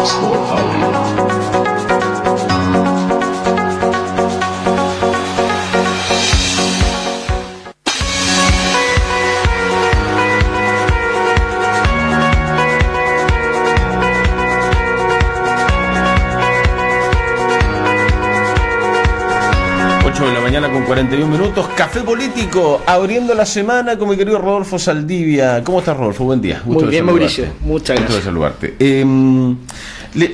Oxford Audio. De la mañana con 41 minutos, Café Político, abriendo la semana con mi querido Rodolfo Saldivia. ¿Cómo estás, Rodolfo? Buen día. Gusto muy bien, Mauricio. Muchas gracias. Gusto de saludarte.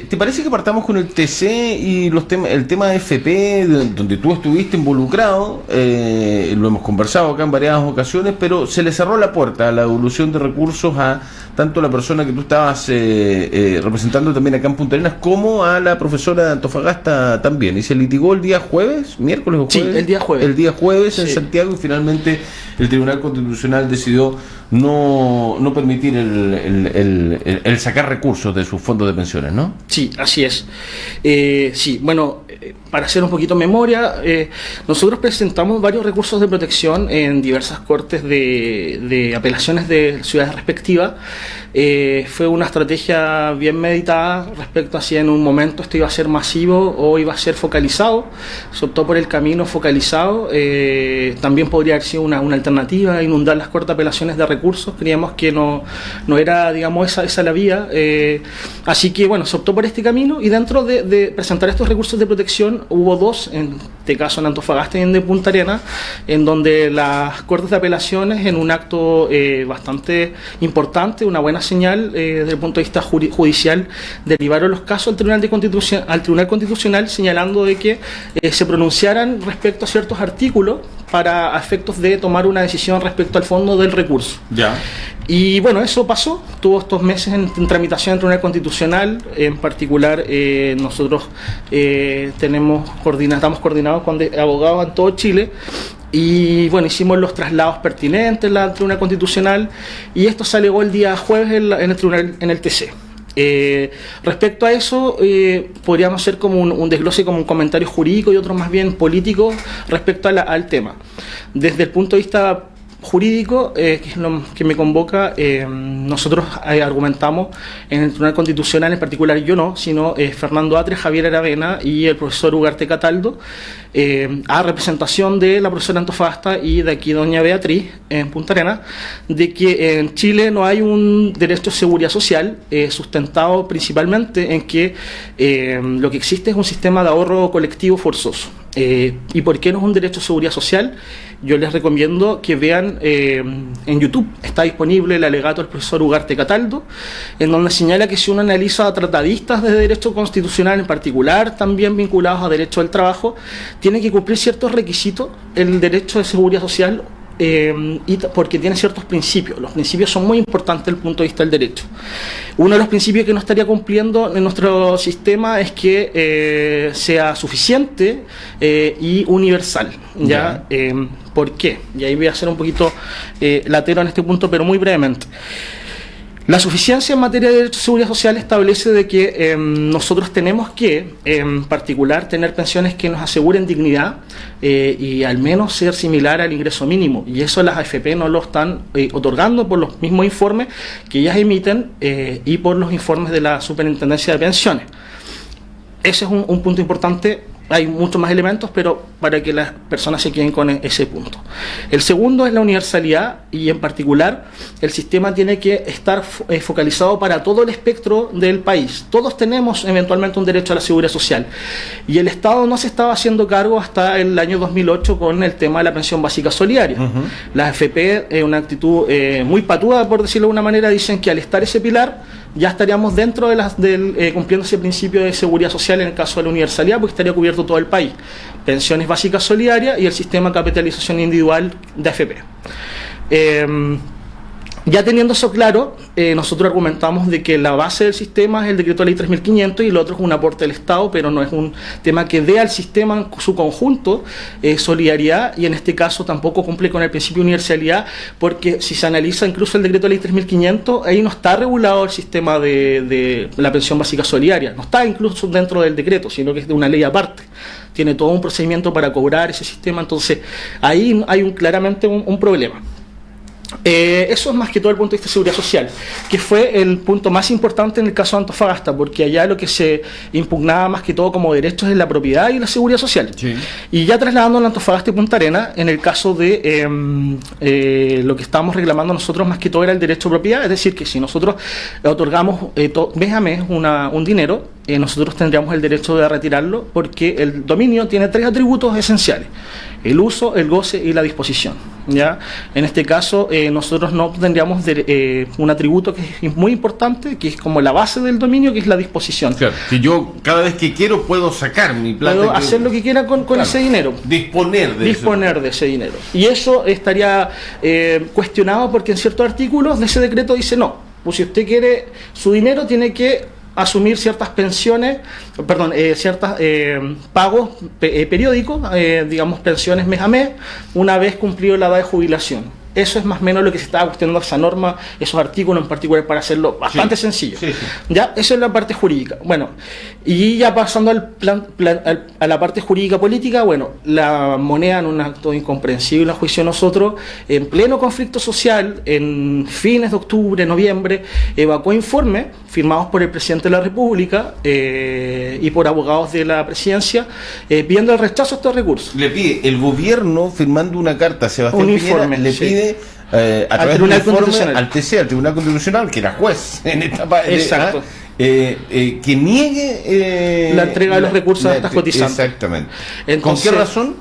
¿Te parece que partamos con el TC y el tema de FP, donde tú estuviste involucrado? Lo hemos conversado acá en varias ocasiones, pero se le cerró la puerta a la devolución de recursos a tanto la persona que tú estabas representando también acá en Punta Arenas, como a la profesora de Antofagasta también. Y se litigó el día jueves, miércoles o jueves. Sí, el día jueves. El día jueves en Sí. Santiago, y finalmente el Tribunal Constitucional decidió no permitir el sacar recursos de sus fondos de pensiones, ¿no? Sí, así es. Sí, bueno, para hacer un poquito memoria, nosotros presentamos varios recursos de protección en diversas cortes de apelaciones de ciudades respectivas. Fue una estrategia bien meditada respecto a si en un momento esto iba a ser masivo o iba a ser focalizado. Se optó por el camino focalizado. También podría haber sido una alternativa, inundar las cortes de apelaciones de recursos. Creíamos que no era, digamos, esa la vía. Así que, bueno, se optó por este camino, y dentro de presentar estos recursos de protección hubo dos, en este caso en Antofagasta y en de Punta Arenas, en donde las cortes de apelaciones, en un acto bastante importante, una buena señal desde el punto de vista judicial, derivaron los casos al Tribunal Constitucional, señalando de que se pronunciaran respecto a ciertos artículos para efectos de tomar una decisión respecto al fondo del recurso. Ya. Y bueno, eso pasó, tuvo estos meses en tramitación en el Tribunal Constitucional. En particular, nosotros estamos coordinados con abogados en todo Chile, y bueno, hicimos los traslados pertinentes en la Tribunal Constitucional, y esto se alegó el día jueves en el Tribunal, en el TC. Respecto a eso, podríamos hacer como un desglose, como un comentario jurídico y otro más bien político respecto al tema. Desde el punto de vista jurídico, que es lo que me convoca, nosotros argumentamos en el Tribunal Constitucional, en particular yo no, sino Fernando Atres, Javier Aravena y el profesor Ugarte Cataldo, a representación de la profesora Antofagasta y de aquí doña Beatriz en Punta Arenas, de que en Chile no hay un derecho de seguridad social sustentado principalmente en que lo que existe es un sistema de ahorro colectivo forzoso. ¿Y por qué no es un derecho de seguridad social? Yo les recomiendo que vean en YouTube, está disponible el alegato del profesor Ugarte Cataldo, en donde señala que si uno analiza a tratadistas de derecho constitucional en particular, también vinculados a derecho del trabajo, tiene que cumplir ciertos requisitos el derecho de seguridad social, y porque tiene ciertos principios. Los principios son muy importantes desde el punto de vista del derecho. Uno de los principios que no estaría cumpliendo en nuestro sistema es que sea suficiente y universal. ¿Ya? ¿Por qué? Y ahí voy a hacer un poquito latero en este punto, pero muy brevemente. La suficiencia en materia de derecho de seguridad social establece de que nosotros tenemos que, en particular, tener pensiones que nos aseguren dignidad y al menos ser similar al ingreso mínimo. Y eso las AFP no lo están otorgando por los mismos informes que ellas emiten y por los informes de la Superintendencia de Pensiones. Ese es un punto importante. Hay muchos más elementos, pero para que las personas se queden con ese punto. El segundo es la universalidad, y en particular el sistema tiene que estar focalizado para todo el espectro del país. Todos tenemos eventualmente un derecho a la seguridad social, y el Estado no se estaba haciendo cargo hasta el año 2008 con el tema de la pensión básica solidaria. Las AFP, una actitud muy patuda, por decirlo de una manera, dicen que al estar ese pilar ya estaríamos dentro de cumpliendo ese principio de seguridad social en el caso de la universalidad, porque estaría cubierto todo el país. Pensiones básicas solidarias y el sistema de capitalización individual de AFP. Ya teniendo eso claro, nosotros argumentamos de que la base del sistema es el decreto de ley 3500 y el otro es un aporte del Estado, pero no es un tema que dé al sistema en su conjunto solidaridad, y en este caso tampoco cumple con el principio de universalidad, porque si se analiza incluso el decreto de ley 3500, ahí no está regulado el sistema de la pensión básica solidaria, no está incluso dentro del decreto, sino que es de una ley aparte. Tiene todo un procedimiento para cobrar ese sistema, entonces ahí hay claramente un problema. Eso es más que todo el punto de vista de seguridad social, que fue el punto más importante en el caso de Antofagasta, porque allá lo que se impugnaba más que todo como derechos es la propiedad y la seguridad social. Sí. Y ya trasladándolo a Antofagasta y Punta Arenas, en el caso de lo que estábamos reclamando nosotros más que todo era el derecho de propiedad, es decir, que si nosotros otorgamos mes a mes un dinero, nosotros tendríamos el derecho de retirarlo, porque el dominio tiene 3 atributos esenciales: el uso, el goce y la disposición. ¿Ya? En este caso, nosotros no tendríamos un atributo que es muy importante, que es como la base del dominio, que es la disposición. Claro, que yo cada vez que quiero puedo sacar mi plata. Puedo hacer lo que quiera con ese dinero. Disponer de ese dinero. Y eso estaría cuestionado porque en ciertos artículos de ese decreto dice no, pues si usted quiere su dinero tiene que asumir ciertas pensiones, ciertos pagos periódicos, digamos pensiones mes a mes, una vez cumplido la edad de jubilación. Eso es más o menos lo que se estaba cuestionando esa norma, esos artículos en particular, para hacerlo bastante sencillo. Sí. Ya, eso es la parte jurídica. Bueno, y ya pasando a la parte jurídica política, bueno, la moneda, en un acto incomprensible a juicio de nosotros, en pleno conflicto social, en fines de octubre, noviembre, evacuó informes firmados por el presidente de la República y por abogados de la presidencia, pidiendo el rechazo a estos recursos. Le pide el gobierno, firmando una carta a Sebastián un Piñera, informe, le pide a través de un informe al TC, al Tribunal Constitucional, que era juez en esta parte. Exacto. Que niegue la entrega de los recursos a estas cotizantes. Exactamente. Entonces, ¿con qué razón?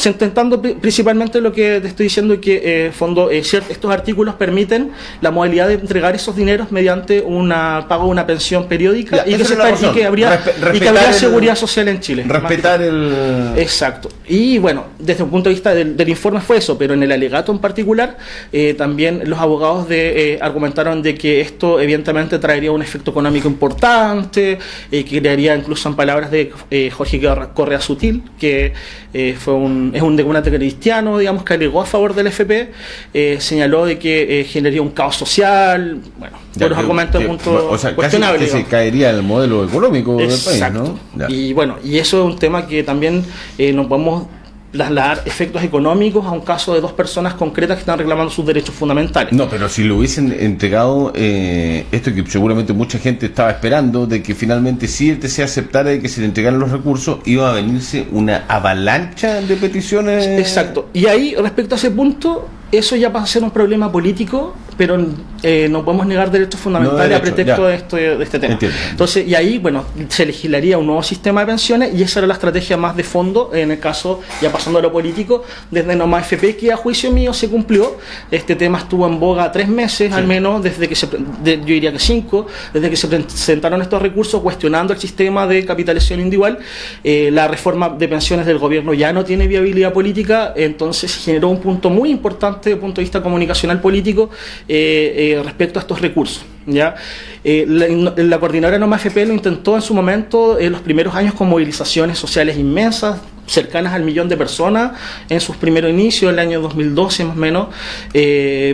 Intentando principalmente lo que te estoy diciendo, que estos artículos permiten la modalidad de entregar esos dineros mediante pago de una pensión periódica, y que habría seguridad social en Chile. Respetar el... Exacto. Y bueno, desde un punto de vista del informe fue eso, pero en el alegato en particular también los abogados argumentaron de que esto evidentemente traería un efecto económico importante, que crearía, incluso en palabras de Jorge Correa Sutil, que es un demócrata cristiano, digamos, que alegó a favor del FP, señaló de que generaría un caos social, bueno, por los argumentos de punto cuestionable. Casi que se caería el modelo económico del país, ¿no? Y bueno, y eso es un tema que también no podemos trasladar efectos económicos a un caso de 2 personas concretas que están reclamando sus derechos fundamentales. No, pero si lo hubiesen entregado, esto que seguramente mucha gente estaba esperando, de que finalmente si el TC aceptara de que se le entregaran los recursos, iba a venirse una avalancha de peticiones. Exacto. Y ahí, respecto a ese punto, eso ya pasa a ser un problema político, pero no podemos negar derechos fundamentales a pretexto de este tema. Entiendo. Entonces, y ahí, bueno, se legislaría un nuevo sistema de pensiones, y esa era la estrategia más de fondo, en el caso, ya pasando a lo político, desde Nomás FP, que a juicio mío se cumplió. Este tema estuvo en boga 3 meses, al menos, desde que yo diría que 5, desde que se presentaron estos recursos, cuestionando el sistema de capitalización individual. La reforma de pensiones del gobierno ya no tiene viabilidad política, entonces generó un punto muy importante desde el punto de vista comunicacional político respecto a estos recursos. ¿Ya? La coordinadora Nomás FP lo intentó en su momento en los primeros años con movilizaciones sociales inmensas, cercanas al 1.000.000 de personas en sus primeros inicios, el año 2012 más o menos.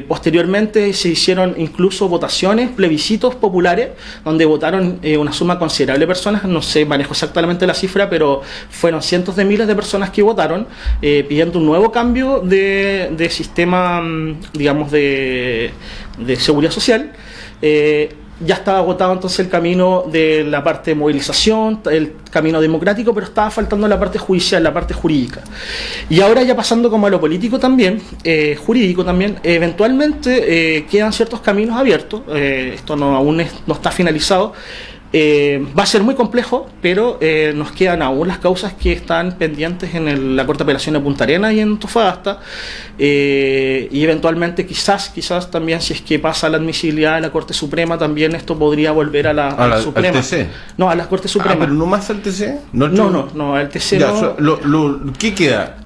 Posteriormente se hicieron incluso votaciones, plebiscitos populares, donde votaron una suma considerable de personas, no sé, manejo exactamente la cifra, pero fueron cientos de miles de personas que votaron, pidiendo un nuevo cambio de sistema, digamos, de seguridad social. Ya estaba agotado entonces el camino de la parte de movilización, el camino democrático, pero estaba faltando la parte judicial, la parte jurídica. Y ahora ya pasando como a lo político también, jurídico también, eventualmente quedan ciertos caminos abiertos, esto aún no está finalizado. Va a ser muy complejo, pero nos quedan aún las causas que están pendientes en la Corte de Apelación de Punta Arenas y en Antofagasta, y eventualmente quizás también, si es que pasa la admisibilidad de la Corte Suprema, también esto podría volver a la Suprema. ¿Al TC? No, a la Corte Suprema. ¿Pero no más al TC? No, al TC ya, no. ¿Qué queda?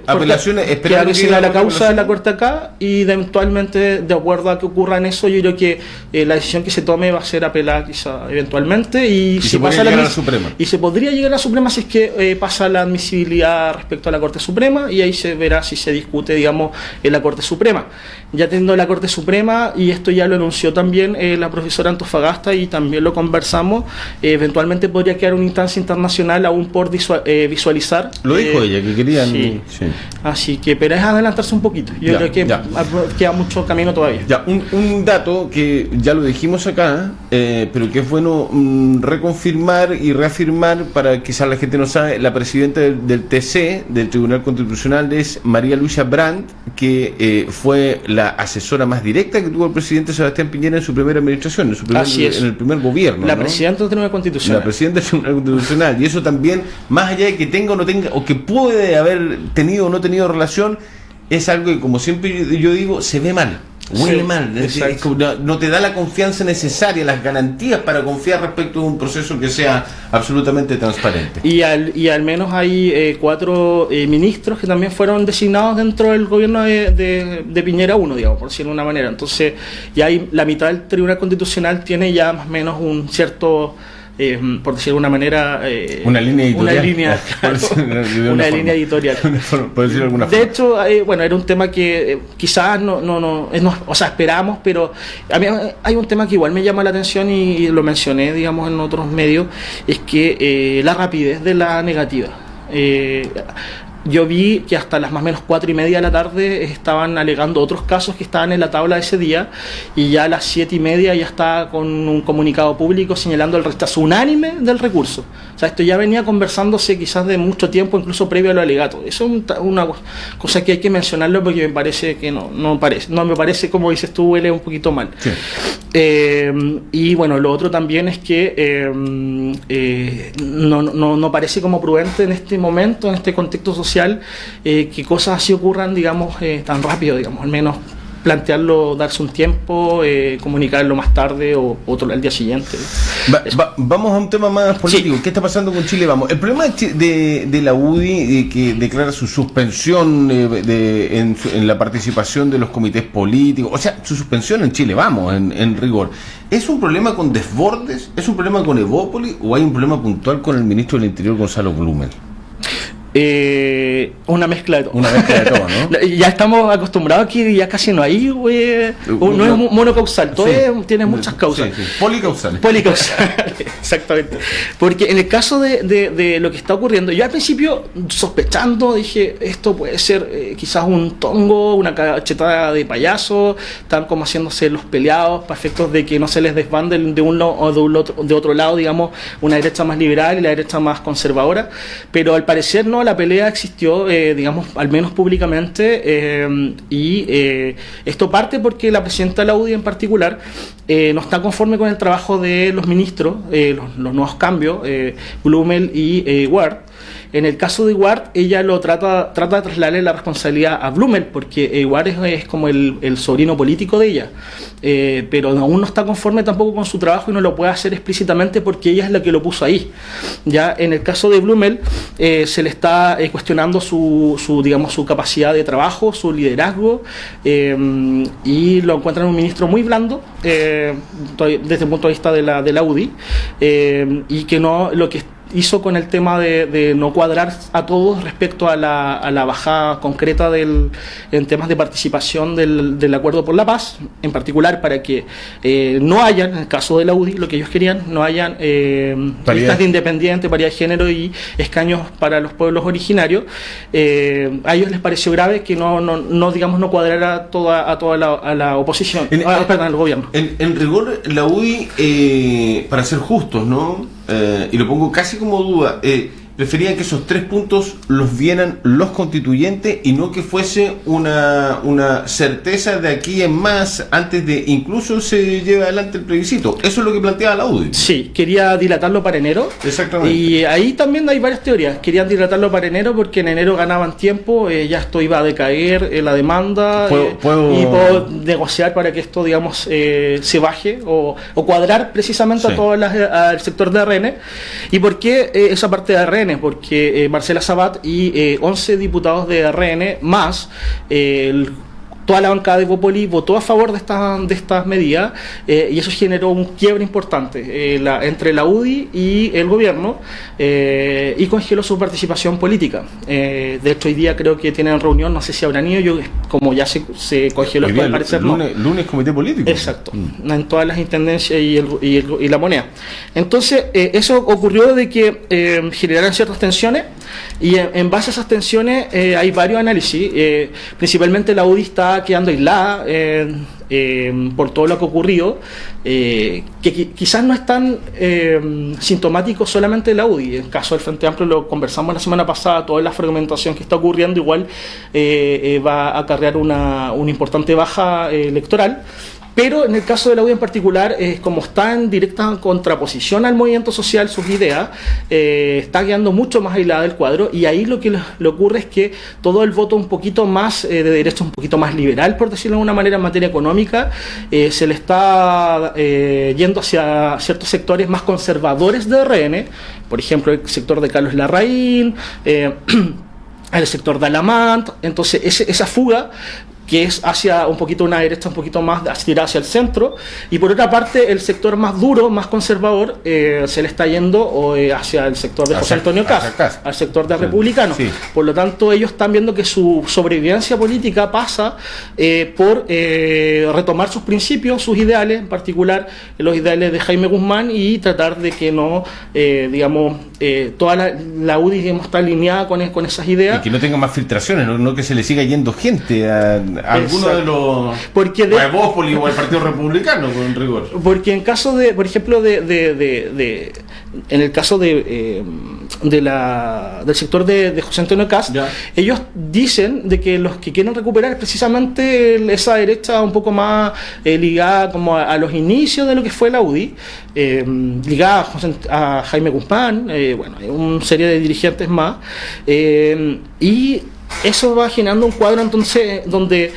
Apelaciones, esperar que siga la causa de la Corte acá, y eventualmente, de acuerdo a que ocurra en eso, yo creo que la decisión que se tome va a ser apelada quizá eventualmente eventualmente, y se podría llegar a la Suprema. Y se podría llegar a la Suprema si es que pasa la admisibilidad respecto a la Corte Suprema, y ahí se verá si se discute, digamos, en la Corte Suprema. Ya teniendo la Corte Suprema, y esto ya lo anunció también la profesora Antofagasta, y también lo conversamos, eventualmente podría quedar una instancia internacional aún por visualizar. Lo dijo ella, que querían... Sí. Sí. Así que, pero es adelantarse un poquito. Yo creo que queda mucho camino todavía. Ya, un dato que ya lo dijimos acá, pero que es bueno reconfirmar y reafirmar, para quizás la gente no sabe, la presidenta del TC, del Tribunal Constitucional, es María Luisa Brandt, que fue la asesora más directa que tuvo el presidente Sebastián Piñera en su primera administración, en el primer gobierno. La presidenta del Tribunal Constitucional. La presidenta del Tribunal Constitucional. Y eso también, más allá de que tenga o no tenga, o que puede haber tenido o no tenido relación, es algo que, como siempre yo digo, se ve mal. Huele mal, no te da la confianza necesaria, las garantías para confiar respecto a un proceso que sea absolutamente transparente. Y al menos hay 4 ministros que también fueron designados dentro del gobierno de Piñera 1, digamos, por decirlo de una manera. Entonces, ya hay la mitad del Tribunal Constitucional tiene ya más o menos un cierto... por decirlo de una manera, una línea editorial. Una línea editorial. Por decirlo de alguna forma. De hecho, bueno, era un tema que quizás no, o sea, esperamos, pero a mí hay un tema que igual me llama la atención, y lo mencioné, digamos, en otros medios, es que la rapidez de la negativa. Yo vi que hasta las más o menos 4:30 de la tarde estaban alegando otros casos que estaban en la tabla de ese día, y ya a las 7:30 ya estaba con un comunicado público señalando el rechazo unánime del recurso. O sea, esto ya venía conversándose quizás de mucho tiempo, incluso previo a los alegatos. Eso es una cosa que hay que mencionarlo, porque me parece que no me parece, como dices tú, huele un poquito mal. Sí. Y bueno, lo otro también es que no parece como prudente en este momento, en este contexto social, que cosas así ocurran, digamos, tan rápido, digamos, al menos plantearlo, darse un tiempo, comunicarlo más tarde o otro al día siguiente. Vamos a un tema más político. Sí. ¿Qué está pasando con Chile Vamos? El problema de la UDI, que declara su suspensión en la participación de los comités políticos, o sea, su suspensión en Chile Vamos, en rigor, ¿es un problema con Desbordes? ¿Es un problema con Evópolis? ¿O hay un problema puntual con el ministro del Interior, Gonzalo Blumel? Una mezcla de todo. Una mezcla de todo, ¿no? Ya estamos acostumbrados aquí, ya casi no hay, no es monocausal, todo tiene muchas causas. Sí. Policausales. Exactamente. Porque en el caso de lo que está ocurriendo, yo al principio, sospechando, dije, esto puede ser quizás un tongo, una cachetada de payaso, están como haciéndose los peleados para efectos de que no se les desbanden de un lado o de otro lado, digamos, una derecha más liberal y la derecha más conservadora, pero al parecer no. La pelea existió, digamos, al menos públicamente, y esto parte porque la presidenta de la UDI en particular no está conforme con el trabajo de los ministros, los nuevos cambios, Blumel y Ward. En el caso de Ward, ella trata de trasladarle la responsabilidad a Blumel, porque Ward es como el sobrino político de ella, pero aún no está conforme tampoco con su trabajo y no lo puede hacer explícitamente porque ella es la que lo puso ahí. Ya en el caso de Blumel, se le está cuestionando su capacidad de trabajo, su liderazgo, y lo encuentran un ministro muy blando, desde el punto de vista de la UDI, y que no lo que hizo con el tema de no cuadrar a todos respecto a la bajada concreta en temas de participación del Acuerdo por la Paz, en particular para que no hayan, en el caso de la UDI, lo que ellos querían, no hayan listas de independientes, paridad de género y escaños para los pueblos originarios. A ellos les pareció grave que no cuadrara a la oposición, al gobierno. En rigor, la UDI, para ser justos, ¿no? Y lo pongo casi como duda, preferían que esos 3 puntos los vieran los constituyentes y no que fuese una certeza de aquí en más antes de incluso se lleve adelante el plebiscito. Eso es lo que planteaba la UDI. Sí, quería dilatarlo para enero. Exactamente. Y ahí también hay varias teorías. Querían dilatarlo para enero porque en enero ganaban tiempo, ya esto iba a decaer la demanda, y puedo negociar para que esto, digamos, se baje o cuadrar precisamente al sector de RN. ¿Y por qué esa parte de RN? Porque Marcela Sabat y 11 diputados de RN más toda la bancada de Evópolis votó a favor de estas medidas, y eso generó un quiebre importante entre la UDI y el gobierno, y congeló su participación política. De hecho, hoy día creo que tienen reunión, no sé si habrán ido, como ya se congeló, al parecer no. Lunes comité político. Exacto, en todas las intendencias y la moneda. Entonces, eso ocurrió de que generaran ciertas tensiones, y en base a esas tensiones hay varios análisis. Principalmente la UDI está quedando aislada por todo lo que ha ocurrido, que quizás no es tan sintomático solamente de la UDI. En el caso del Frente Amplio lo conversamos la semana pasada, toda la fragmentación que está ocurriendo igual va a acarrear una importante baja electoral. Pero en el caso de la UDI en particular, como está en directa contraposición al movimiento social, sus ideas, está quedando mucho más aislada del cuadro, y ahí lo que le ocurre es que todo el voto un poquito más de derecha, un poquito más liberal, por decirlo de alguna manera, en materia económica, se le está yendo hacia ciertos sectores más conservadores de RN, por ejemplo el sector de Carlos Larraín, el sector de Alamant. Entonces esa fuga, que es hacia un poquito una derecha un poquito más tirada hacia el centro, y por otra parte el sector más duro, más conservador, se le está yendo hacia el sector de José Antonio Kast, al sector de republicanos. Sí. Por lo tanto, ellos están viendo que su sobrevivencia política pasa por retomar sus principios, sus ideales, en particular los ideales de Jaime Guzmán, y tratar de que no, toda la UDI, digamos, está alineada con esas ideas. Y que no tenga más filtraciones, no que se le siga yendo gente a alguno de los, porque o a Evópolis o al Partido Republicano, con rigor. Porque en caso de, por ejemplo, en el caso del sector de José Antonio Kast, ellos dicen de que los que quieren recuperar es precisamente esa derecha un poco más ligada como a los inicios de lo que fue la UDI, ligada a Jaime Guzmán, bueno, hay una serie de dirigentes más, y eso va generando un cuadro entonces donde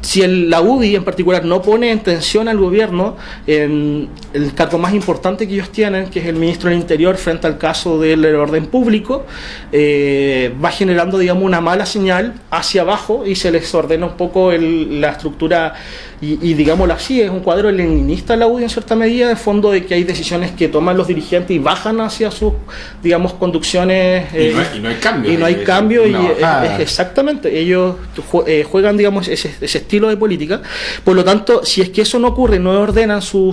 si la UDI en particular no pone en tensión al gobierno en el cargo más importante que ellos tienen, que es el ministro del Interior, frente al caso del orden público, va generando, digamos, una mala señal hacia abajo, y se les ordena un poco la estructura, y digámoslo así, es un cuadro leninista la UDI en cierta medida, de fondo, de que hay decisiones que toman los dirigentes y bajan hacia sus, digamos, conducciones, y no hay cambio. Y no hay cambio, exactamente, ellos juegan, digamos, ese estilo de política. Por lo tanto, si es que eso no ocurre, no ordenan a su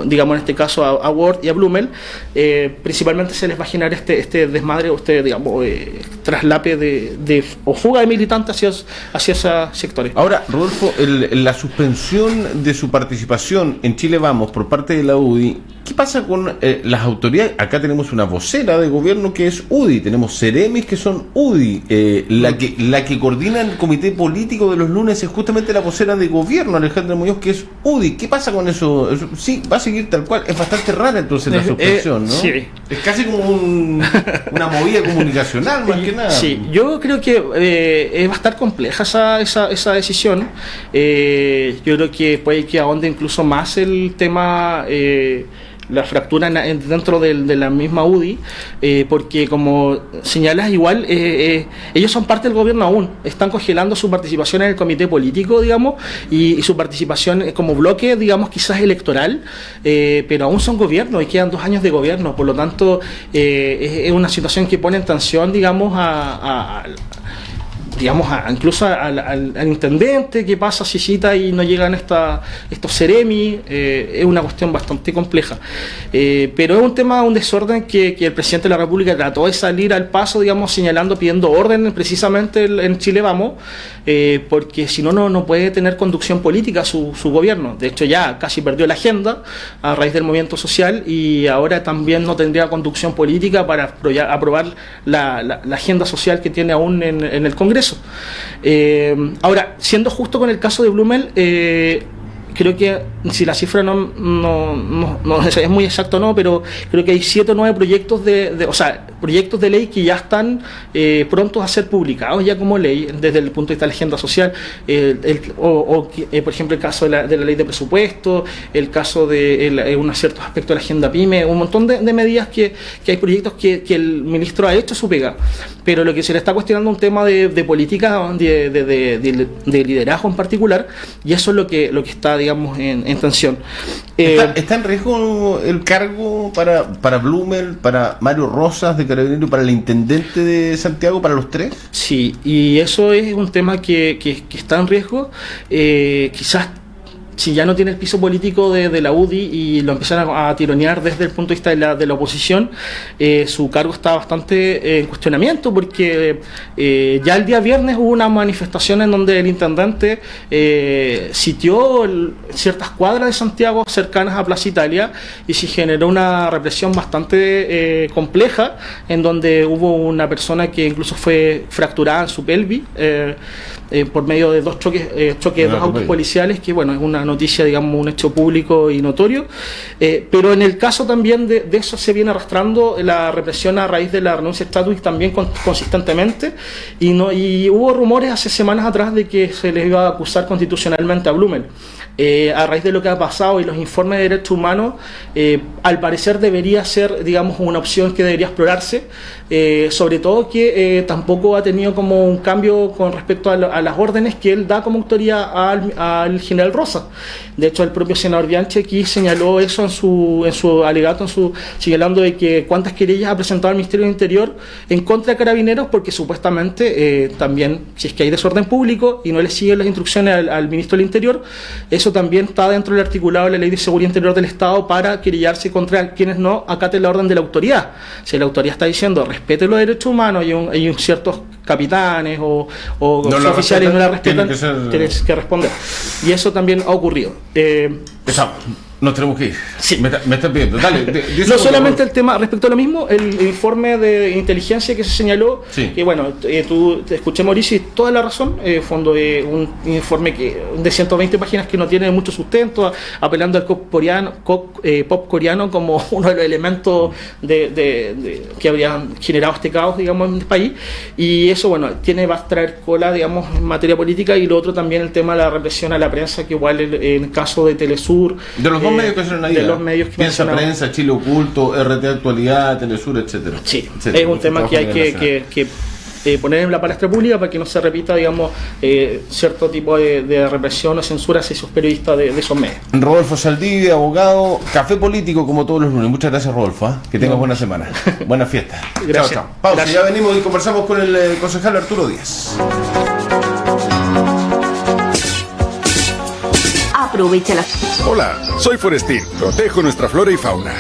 digamos, en este caso a Word y a Blumel, principalmente se les va a generar este desmadre, digamos, traslape o fuga de militantes hacia esos sectores. Ahora, Rodolfo, la suspensión de su participación en Chile Vamos por parte de la UDI, ¿qué pasa con las autoridades? Acá tenemos una vocera de gobierno que es UDI, tenemos Ceremis que son UDI, la que coordina el comité político de los lunes es justamente la vocera de gobierno, Alejandra Muñoz, que es UDI. ¿Qué pasa con eso? Sí, va a seguir tal cual. Es bastante rara entonces la suspensión, ¿no? Sí. Es casi como una movida comunicacional, más que nada. Sí, yo creo que va a estar compleja esa decisión. Yo creo que puede que ahonde incluso más el tema, la fractura dentro de la misma UDI, porque como señalas, igual ellos son parte del gobierno aún, están congelando su participación en el comité político, digamos, y su participación como bloque, digamos, quizás electoral, pero aún son gobierno y quedan 2 años de gobierno. Por lo tanto, es una situación que pone en tensión, digamos, incluso al intendente. ¿Qué pasa si cita y no llegan estos Ceremi? Es una cuestión bastante compleja, pero es un tema, un desorden que el presidente de la República trató de salir al paso, digamos, señalando, pidiendo orden precisamente en Chile Vamos, porque si no puede tener conducción política su gobierno. De hecho, ya casi perdió la agenda a raíz del movimiento social, y ahora también no tendría conducción política para aprobar la agenda social que tiene aún en el Congreso. Ahora, siendo justo con el caso de Blumel, creo que, si la cifra no es muy exacta o no, pero creo que hay 7 o 9 proyectos o sea, proyectos de ley que ya están prontos a ser publicados ya como ley desde el punto de vista de la agenda social, por ejemplo el caso de la ley de presupuesto, el caso de unos ciertos aspectos de la agenda PYME, un montón de medidas que hay proyectos que el ministro ha hecho su pega, pero lo que se le está cuestionando es un tema de política, de liderazgo en particular, y eso es lo que está, digamos, en tensión. ¿Está en riesgo el cargo para Blumel, para Mario Rosas de Carabineros, para el intendente de Santiago, para los tres? Sí, y eso es un tema que está en riesgo. Quizás si ya no tiene el piso político de la UDI y lo empiezan a tironear desde el punto de vista de la oposición, su cargo está bastante en cuestionamiento, porque ya el día viernes hubo una manifestación en donde el intendente sitió ciertas cuadras de Santiago cercanas a Plaza Italia y se generó una represión bastante compleja, en donde hubo una persona que incluso fue fracturada en su pelvis por medio de dos choques de dos autos policiales, que bueno, es una noticia, digamos, un hecho público y notorio, pero en el caso también de eso se viene arrastrando la represión a raíz de la renuncia de Chadwick también consistentemente, y hubo rumores hace semanas atrás de que se les iba a acusar constitucionalmente a Blumel. A raíz de lo que ha pasado y los informes de derechos humanos, al parecer debería ser, digamos, una opción que debería explorarse, sobre todo que tampoco ha tenido como un cambio con respecto a las órdenes que él da como autoridad al general Rosa. De hecho, el propio senador Bianchi aquí señaló eso en su alegato, señalando de que cuántas querellas ha presentado el Ministerio del Interior en contra de Carabineros, porque supuestamente también, si es que hay desorden público y no le siguen las instrucciones al ministro del Interior, eso también está dentro del articulado de la Ley de Seguridad Interior del Estado para querellarse contra quienes no acaten la orden de la autoridad. Si la autoridad está diciendo respete los derechos humanos y hay ciertos capitanes o oficiales no la respetan, tienes que responder. Y eso también ha ocurrido. Nos tenemos que ir. Sí. Me están pidiendo. Dale, no solamente el tema, respecto a lo mismo, el informe de inteligencia que se señaló, sí. Que bueno, tú te escuché, Mauricio, y toda la razón, fondo de un informe de 120 páginas que no tiene mucho sustento, apelando al pop coreano como uno de los elementos que habrían generado este caos, digamos, en el país, y eso, bueno, va a traer cola, digamos, en materia política, y lo otro también el tema de la represión a la prensa, que igual en el caso de Telesur, de los dos medios que hicieron ahí, de los medios que Piensa Prensa, Chile Oculto, RT Actualidad, Telesur, etcétera. Sí, etcétera. Es un tema que hay que poner en la palestra pública para que no se repita, digamos, cierto tipo de represión o censura hacia esos periodistas de esos medios. Rodolfo Saldivia, abogado, Café Político como todos los lunes. Muchas gracias, Rodolfo. Que tengas buena semana. Buena fiesta. Gracias. Chao, chao. Pausa, Gracias. ya venimos y conversamos con el concejal Arturo Díaz. Aprovecha la... Hola, soy Forestín. Protejo nuestra flora y fauna.